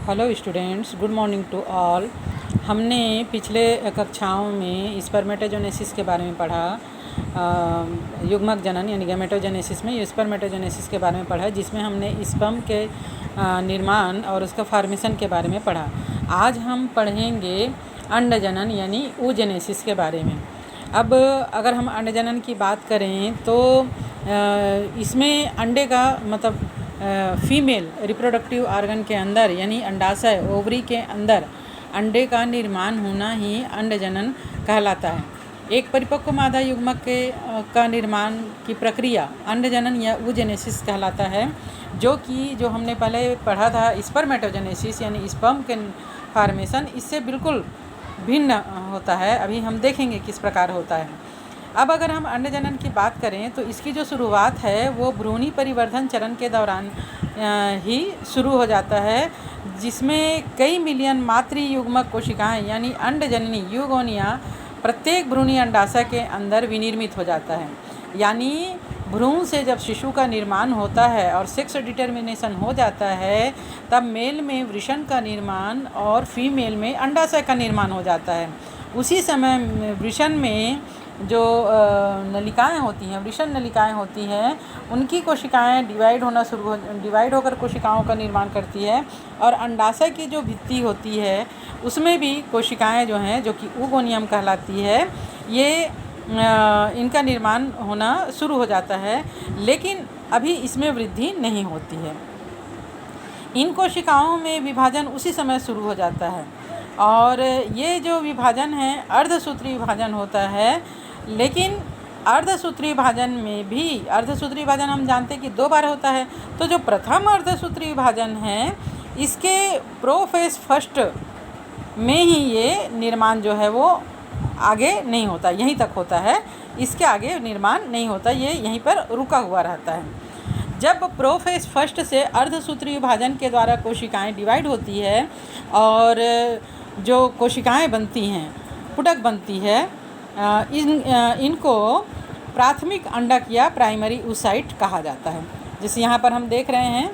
Hello students, good morning to all. हमने पिछले कक्षाओं में स्पर्मेटोजेनेसिस के बारे में पढ़ा। युग्मक जनन यानी गैमेटोजेनेसिस में स्पर्मेटोजेनेसिस के बारे में पढ़ा, जिसमें हमने स्पर्म के निर्माण और उसका फॉर्मेशन के बारे में पढ़ा। आज हम पढ़ेंगे अंड जनन यानी oogenesis के बारे में। अब अगर हम अंड जनन की बात करें तो इसमें अंडे का मतलब फीमेल रिप्रोडक्टिव ऑर्गन के अंदर यानी अंडाशय ओवरी के अंदर अंडे का निर्माण होना ही अंड जनन कहलाता है। एक परिपक्व मादा युग्मक का निर्माण की प्रक्रिया अंड जनन या oogenesis कहलाता है, जो हमने पहले पढ़ा था स्पर्मेटोजेनेसिस यानी स्पर्म के फॉर्मेशन, इससे बिल्कुल भिन्न होता है। अभी हम देखेंगे किस प्रकार होता है। अब अगर हम अंड जनन की बात करें तो इसकी जो शुरुआत है वो भ्रूणी परिवर्धन चरण के दौरान ही शुरू हो जाता है, जिसमें कई मिलियन मातृ युग्मक कोशिकाएं यानी अंड जननी यूगोनिया प्रत्येक भ्रूणी अंडाशय के अंदर विनिर्मित हो जाता है। यानी भ्रूण से जब शिशु का निर्माण होता है और सेक्स डिटर्मिनेशन हो जाता है, तब मेल में वृषण का निर्माण और फीमेल में अंडाशय का निर्माण हो जाता है। उसी समय वृषण में जो नलिकाएं होती हैं, वृषण नलिकाएं होती हैं, उनकी कोशिकाएं डिवाइड होकर कोशिकाओं का निर्माण करती है, और अंडाशय की जो भित्ति होती है उसमें भी कोशिकाएं जो हैं, जो कि oogoनियम कहलाती है, ये इनका निर्माण होना शुरू हो जाता है, लेकिन अभी इसमें वृद्धि नहीं होती है। इन कोशिकाओं में विभाजन उसी समय शुरू हो जाता है, और ये जो विभाजन है अर्धसूत्री विभाजन होता है। लेकिन अर्धसूत्री विभाजन में भी अर्धसूत्री विभाजन हम जानते हैं कि 2 बार होता है। तो जो प्रथम अर्धसूत्री विभाजन है, इसके प्रोफेज फर्स्ट में ही ये निर्माण जो है वो आगे नहीं होता, यहीं तक होता है, इसके आगे निर्माण नहीं होता, ये यहीं पर रुका हुआ रहता है। जब प्रोफेज फर्स्ट से अर्धसूत्री विभाजन के द्वारा कोशिकाएं डिवाइड होती है और जो कोशिकाएं बनती हैं, पुटक बनती है, इनको प्राथमिक अंडक या प्राइमरी oocyte कहा जाता है। जैसे यहाँ पर हम देख रहे हैं,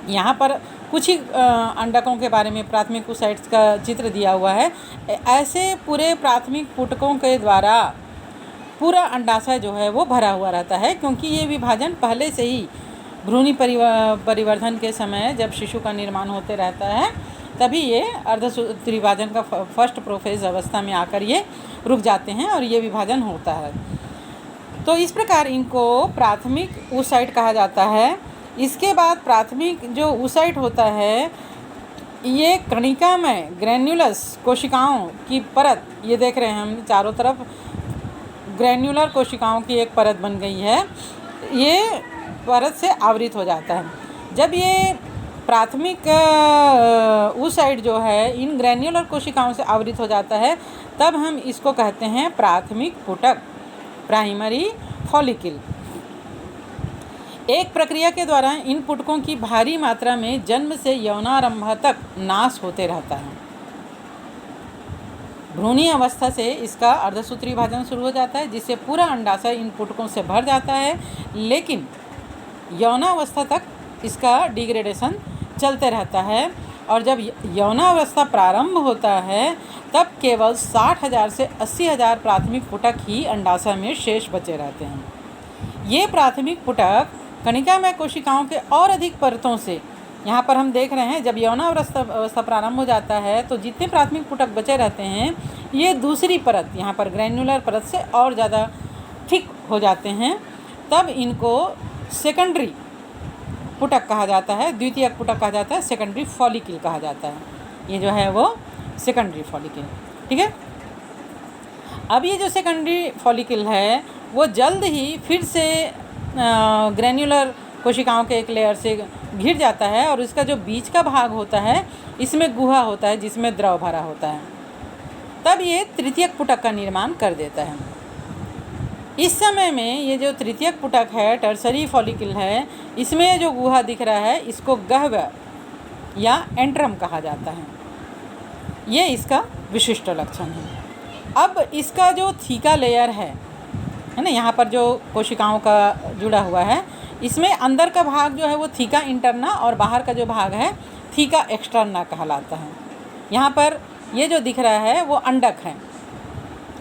यहाँ पर कुछ ही अंडकों के बारे में प्राथमिक oocytes का चित्र दिया हुआ है। ऐसे पूरे प्राथमिक पुटकों के द्वारा पूरा अंडाशय जो है वो भरा हुआ रहता है, क्योंकि ये विभाजन पहले से ही भ्रूणी परिवर्धन के समय जब शिशु का निर्माण होते रहता है, तभी ये अर्धसूत्री विभाजन का फर्स्ट प्रोफेज अवस्था में आकर ये रुक जाते हैं और ये विभाजन होता है। तो इस प्रकार इनको प्राथमिक oocyte कहा जाता है। इसके बाद प्राथमिक जो oocyte होता है, ये कणिका में ग्रैन्युलस कोशिकाओं की परत, ये देख रहे हैं हम चारों तरफ ग्रैन्युलर कोशिकाओं की एक परत बन गई है, ये परत से आवृत हो जाता है। जब ये प्राथमिक oocyte जो है इन ग्रैन्युलर कोशिकाओं से आवृत हो जाता है, तब हम इसको कहते हैं प्राथमिक पुटक, प्राइमरी फॉलिकल। एक प्रक्रिया के द्वारा इन पुटकों की भारी मात्रा में जन्म से यौनारंभ तक नाश होते रहता है। भ्रूणी अवस्था से इसका अर्धसूत्री विभाजन शुरू हो जाता है, जिससे पूरा अंडाशय इन पुटकों से भर जाता है, लेकिन यौनावस्था तक इसका डिग्रेडेशन चलते रहता है। और जब यौनावस्था प्रारंभ होता है, तब केवल 60,000 से 80,000 प्राथमिक पुटक ही अंडाशय में शेष बचे रहते हैं। ये प्राथमिक पुटक कणिका में कोशिकाओं के और अधिक परतों से, यहाँ पर हम देख रहे हैं, जब यौनावस्था प्रारंभ हो जाता है तो जितने प्राथमिक पुटक बचे रहते हैं, ये दूसरी परत, यहाँ पर ग्रैन्युलर परत से और ज़्यादा थिक हो जाते हैं, तब इनको सेकेंडरी पुटक कहा जाता है, द्वितीयक पुटक कहा जाता है, सेकेंडरी फॉलिकल कहा जाता है। ये जो है वो सेकेंडरी फॉलिकल, ठीक है। अब ये जो सेकेंडरी फॉलिकल है वो जल्द ही फिर से ग्रैन्युलर कोशिकाओं के एक लेयर से घिर जाता है, और इसका जो बीच का भाग होता है इसमें गुहा होता है जिसमें द्रव भरा होता है। तब ये तृतीयक पुटक का निर्माण कर देता है। इस समय में ये जो तृतीयक पुटक है, टर्सरी फॉलिकल है, इसमें जो गुहा दिख रहा है इसको गह्वर या एंट्रम कहा जाता है। ये इसका विशिष्ट लक्षण है। अब इसका जो थीका लेयर है ना, यहाँ पर जो कोशिकाओं का जुड़ा हुआ है, इसमें अंदर का भाग जो है वो थीका इंटरना और बाहर का जो भाग है थीका एक्सटर्ना कहलाता है। यहाँ पर ये जो दिख रहा है वो अंडक है,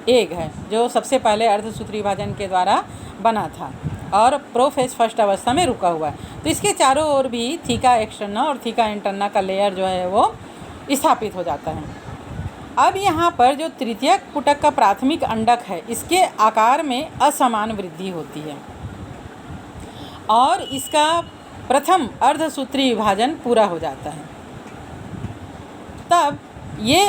एग है, जो सबसे पहले अर्धसूत्री विभाजन के द्वारा बना था और प्रोफेज फर्स्ट अवस्था में रुका हुआ है। तो इसके चारों ओर भी थीका एक्सटर्ना और थीका इंटरना का लेयर जो है वो स्थापित हो जाता है। अब यहाँ पर जो तृतीयक पुटक का प्राथमिक अंडक है, इसके आकार में असमान वृद्धि होती है और इसका प्रथम अर्धसूत्री विभाजन पूरा हो जाता है। तब ये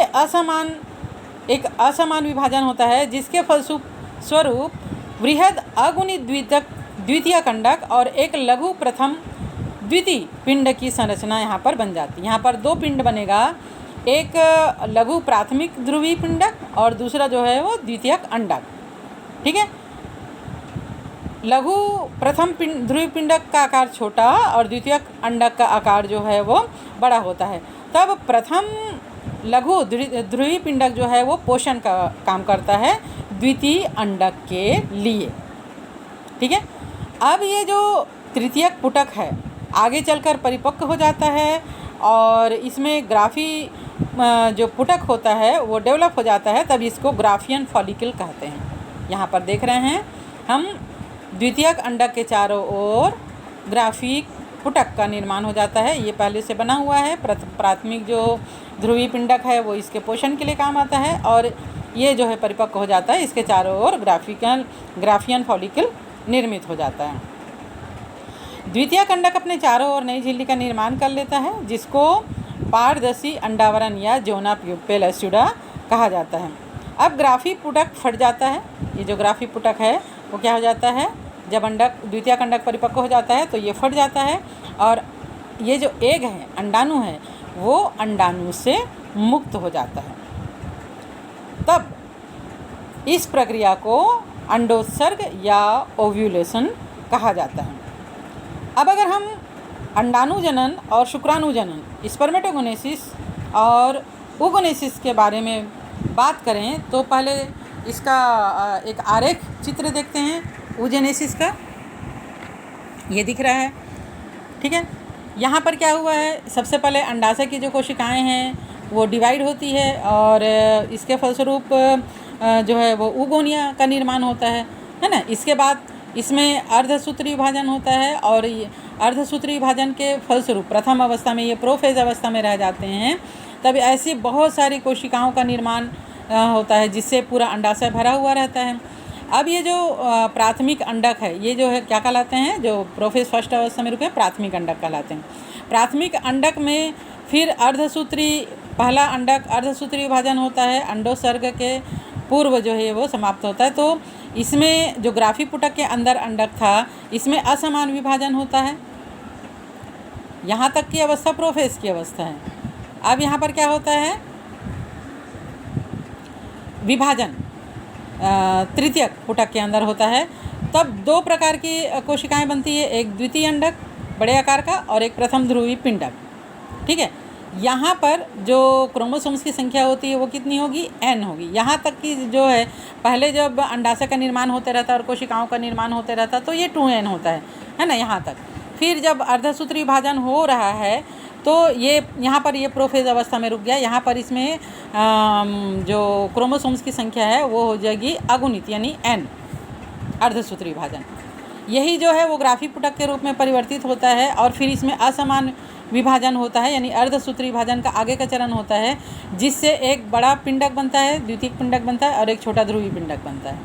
एक असमान विभाजन होता है, जिसके फलस्वरूप वृहद अगुणित द्वितीय कंडक और एक लघु प्रथम द्वितीय पिंड की संरचना यहाँ पर बन जाती है। यहाँ पर दो पिंड बनेगा, एक लघु प्राथमिक ध्रुवीय पिंडक और दूसरा जो है वो द्वितीयक अंडक। ठीक है, लघु प्रथम ध्रुवीय पिंडक का आकार छोटा और द्वितीयक अंडक का आकार जो है वो बड़ा होता है। तब प्रथम लघु ध्रुवीय पिंडक जो है वो पोषण का काम करता है द्वितीय अंडक के लिए। ठीक है, अब ये जो तृतीयक पुटक है आगे चलकर परिपक्व हो जाता है और इसमें ग्राफी जो पुटक होता है वो डेवलप हो जाता है, तब इसको ग्राफियन फॉलिकल कहते हैं। यहाँ पर देख रहे हैं हम द्वितीयक अंडक के चारों ओर ग्राफिक पुटक का निर्माण हो जाता है। ये पहले से बना हुआ है। प्राथमिक जो ध्रुवीय पिंडक है वो इसके पोषण के लिए काम आता है और ये जो है परिपक्व हो जाता है, इसके चारों ओर ग्राफियन फॉलिकल निर्मित हो जाता है। द्वितीय कंडक अपने चारों ओर नई झिल्ली का निर्माण कर लेता है, जिसको पारदर्शी अंडावरण या जोना पेलस्यूडा कहा जाता है। अब ग्राफी पुटक फट जाता है। ये जो ग्राफी पुटक है वो क्या हो जाता है, जब द्वितीय कंडक परिपक्व हो जाता है तो ये फट जाता है और ये जो एग है, अंडाणु है, वो अंडाणु से मुक्त हो जाता है। तब इस प्रक्रिया को अंडोत्सर्ग या ओव्यूलेशन कहा जाता है। अब अगर हम अंडाणु जनन और शुक्राणु जनन, स्पर्मेटोगोनेसिस और ओगोनेसिस के बारे में बात करें तो पहले इसका एक आरेख चित्र देखते हैं oogenesis का। ये दिख रहा है। ठीक है, यहाँ पर क्या हुआ है, सबसे पहले अंडाशय की जो कोशिकाएं हैं वो डिवाइड होती है और इसके फलस्वरूप जो है वो oogonia का निर्माण होता है ना। इसके बाद इसमें अर्धसूत्री विभाजन होता है और अर्धसूत्री विभाजन के फलस्वरूप प्रथम अवस्था में ये प्रोफेज अवस्था में रह जाते हैं। तब ऐसी बहुत सारी कोशिकाओं का निर्माण होता है जिससे पूरा अंडाशय भरा हुआ रहता है। अब ये जो प्राथमिक अंडक है, ये जो है क्या कहलाते हैं, जो प्रोफेज फर्स्ट अवस्था में रुके प्राथमिक अंडक कहलाते हैं। प्राथमिक अंडक में फिर पहला अंडक अर्धसूत्री विभाजन होता है, अंडोत्सर्ग के पूर्व जो है वो समाप्त होता है। तो इसमें जो ग्राफी पुटक के अंदर अंडक था, इसमें असमान विभाजन होता है। यहाँ तक की अवस्था प्रोफेज की अवस्था है। अब यहाँ पर क्या होता है, विभाजन तृतीयक पुटक के अंदर होता है। तब दो प्रकार की कोशिकाएं बनती है, एक द्वितीय अंडक बड़े आकार का और एक प्रथम ध्रुवीय पिंडक। ठीक है, यहाँ पर जो क्रोमोसोम्स की संख्या होती है वो कितनी होगी, n होगी। यहाँ तक कि जो है पहले जब अंडाशय का निर्माण होते रहता है और कोशिकाओं का निर्माण होते रहता है तो ये 2n होता है ना, यहाँ तक। फिर जब अर्धसूत्री विभाजन हो रहा है तो ये यहाँ पर ये प्रोफेज अवस्था में रुक गया। यहाँ पर इसमें जो क्रोमोसोम्स की संख्या है वो हो जाएगी अगुणित यानी n, अर्धसूत्री विभाजन। यही जो है वो ग्राफी पुटक के रूप में परिवर्तित होता है और फिर इसमें असमान विभाजन होता है, यानी अर्धसूत्री विभाजन का आगे का चरण होता है, जिससे एक बड़ा पिंडक बनता है, द्वितीयक पिंडक बनता है और एक छोटा ध्रुवीय पिंडक बनता है।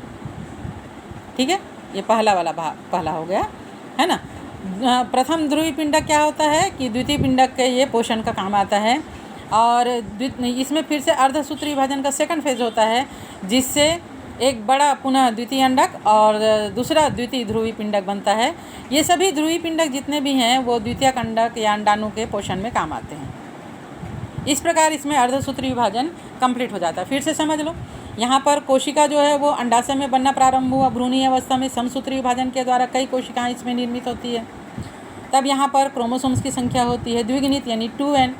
ठीक है, ये पहला हो गया है ना। प्रथम ध्रुवीय पिंडक क्या होता है कि द्वितीय पिंडक के ये पोषण का काम आता है और इसमें फिर से अर्धसूत्री विभाजन का सेकंड फेज होता है, जिससे एक बड़ा पुनः द्वितीय अंडक और दूसरा द्वितीय ध्रुवीय पिंडक बनता है। ये सभी ध्रुवीय पिंडक जितने भी हैं वो द्वितीय अंडक या अंडाणु के पोषण में काम आते हैं। इस प्रकार इसमें अर्धसूत्री विभाजन कंप्लीट हो जाता है। फिर से समझ लो, यहाँ पर कोशिका जो है वो अंडाशय में बनना प्रारंभ हुआ, भ्रूणीय अवस्था में समसूत्री विभाजन के द्वारा कई कोशिकाएं इसमें निर्मित होती है। तब यहाँ पर क्रोमोसोम्स की संख्या होती है द्विगुणित यानी 2n।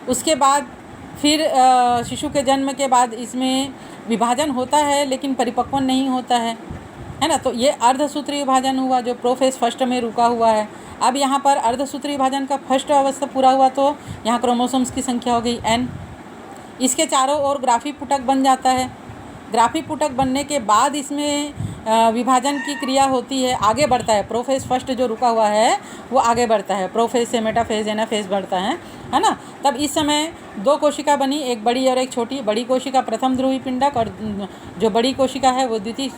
उसके बाद फिर शिशु के जन्म के बाद इसमें विभाजन होता है लेकिन परिपक्व नहीं होता है ना। तो ये अर्धसूत्री विभाजन हुआ जो प्रोफेज फर्स्ट में रुका हुआ है। अब यहाँ पर अर्धसूत्रीय विभाजन का फर्स्ट अवस्था पूरा हुआ तो यहाँ क्रोमोसोम्स की संख्या हो गई n। इसके चारों ओर ग्राफी पुटक बन जाता है। ग्राफी पुटक बनने के बाद इसमें विभाजन की क्रिया होती है, आगे बढ़ता है। प्रोफेज फर्स्ट जो रुका हुआ है वो आगे बढ़ता है, प्रोफेज से मेटाफेज एनाफेज बढ़ता है ना। तब इस समय दो कोशिका बनी, एक बड़ी और एक छोटी। बड़ी कोशिका प्रथम ध्रुवीय पिंडक और जो बड़ी कोशिका है वो द्वितीय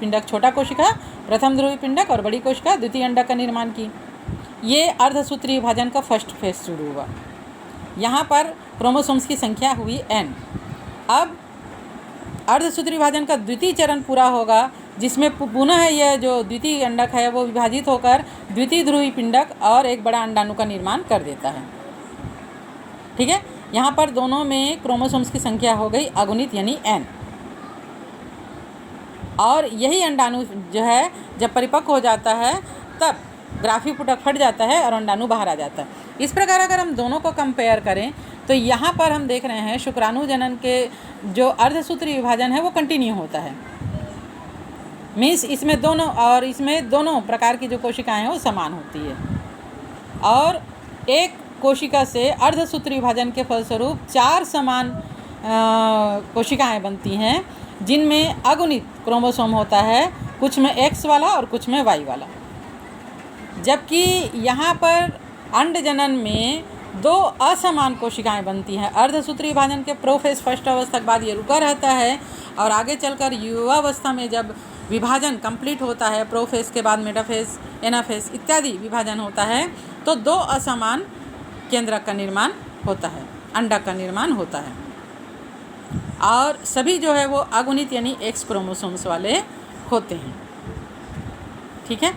पिंडक। छोटा कोशिका प्रथम ध्रुवीय पिंडक और बड़ी कोशिका द्वितीय अंडक का निर्माण की। ये अर्धसूत्रीय विभाजन का फर्स्ट फेज शुरू हुआ। यहाँ पर क्रोमोसोम्स की संख्या हुई n। अब अर्धसूत्रीय विभाजन का द्वितीय चरण पूरा होगा, जिसमें पुनः यह जो द्वितीय अंडक है वो विभाजित होकर द्वितीय ध्रुवीय पिंडक और एक बड़ा अंडाणु का निर्माण कर देता है। ठीक है, यहाँ पर दोनों में क्रोमोसोम्स की संख्या हो गई अगुणित यानी n। और यही अंडाणु जो है जब परिपक्व हो जाता है तब ग्राफी पुटक फट जाता है और अंडाणु बाहर आ जाता है। इस प्रकार अगर हम दोनों को कंपेयर करें तो यहाँ पर हम देख रहे हैं शुक्राणु जनन के जो अर्धसूत्रीय विभाजन है वो कंटिन्यू होता है। मीन्स इसमें दोनों प्रकार की जो कोशिकाएं हैं वो समान होती है। और एक कोशिका से अर्धसूत्रीय विभाजन के फलस्वरूप 4 समान कोशिकाएं बनती हैं, जिनमें अगुणित क्रोमोसोम होता है, कुछ में X वाला और कुछ में Y वाला। जबकि यहाँ पर अंड जनन में 2 असमान कोशिकाएं बनती हैं। अर्धसूत्रीय विभाजन के प्रोफेज फर्स्ट अवस्था के बाद ये रुका रहता है और आगे चलकर युवावस्था में जब विभाजन कंप्लीट होता है, प्रोफेज के बाद मेटाफेज एनाफेज इत्यादि विभाजन होता है, तो 2 असमान केंद्रक का निर्माण होता है, अंडक का निर्माण होता है। और सभी जो है वो अगुणित यानी X क्रोमोसोम्स वाले होते हैं। ठीक है।